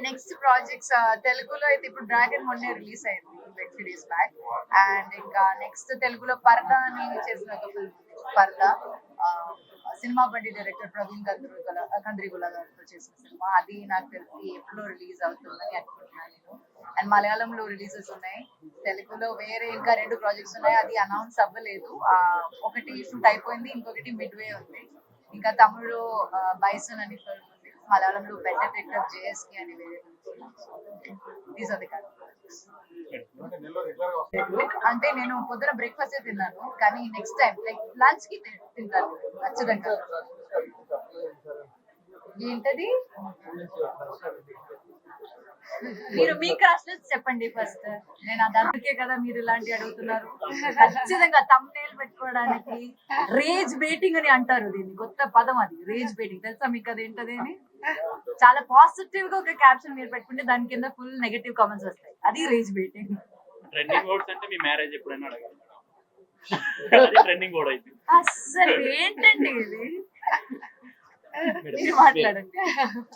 Next projects తెలుగులో అయితే ఇప్పుడు డ్రాగన్ మొన్నే రిలీజ్ అయింది లైక్ 3 days బ్యాక్. అండ్ ఇంకా నెక్స్ట్ తెలుగులో పర్దా అని చేసిన ఒక ఫిల్మ్ పర్దా. ఆ, సినిమా బండి డైరెక్టర్ ప్రవీణ్ కంద్రిగుల గారితో చేసిన సినిమా. అది నాకు తెలిసి ఎప్పుడో రిలీజ్ అవుతుందని అనుకుంటున్నాను నేను. అండ్ మలయాళంలో రిలీజెస్ ఉన్నాయి. తెలుగులో వేరే ఇంకా 2 ప్రాజెక్ట్స్ ఉన్నాయి, అది అనౌన్స్ అవ్వలేదు. ఒకటి షూట్ అయిపోయింది, ఇంకొకటి మిడ్వే ఉంది. ఇంకా తమిళ్లో బైసన్ అని ఫిల్మ్ ఉంది, మలయాళంలో బెటర్ డైరెక్టర్ జేఎస్కే అని వేరే దీస్ ఆర్ ది అంటే నేను పొద్దున బ్రేక్ఫాస్ట్ తిన్నాను, కానీ నెక్స్ట్ టైం లైక్ లంచ్ కి తింటాను ఖచ్చితంగా. ఏంటది? మీరు మీ క్రాష్ చెప్పండి ఫస్ట్. నేను అది అందుకే కదా మీరు ఇలాంటి అడుగుతున్నారు. ఖచ్చితంగా తమ్నేల్ పెట్టుకోవడానికి రేజ్ బేటింగ్ అని అంటారు, దీన్ని కొత్త పదం, అది రేజ్ బేటింగ్. తెలుసా మీకు అది ఏంటది అని? చాలా పాజిటివ్ గా ఒక క్యాప్షన్ మీరు పెట్టుకుంటే దాని కింద ఫుల్ నెగటివ్ కామెంట్స్ వస్తాయి, అది రేజ్ బేటింగ్. ట్రెండింగ్ వర్డ్స్ అంటే మీ మ్యారేజ్ ఎప్పుడైనా అడగాలి. ట్రెండింగ్ వర్డ్ అయితే అసలు ఏంటండి ఇది? మాట్లాడండి.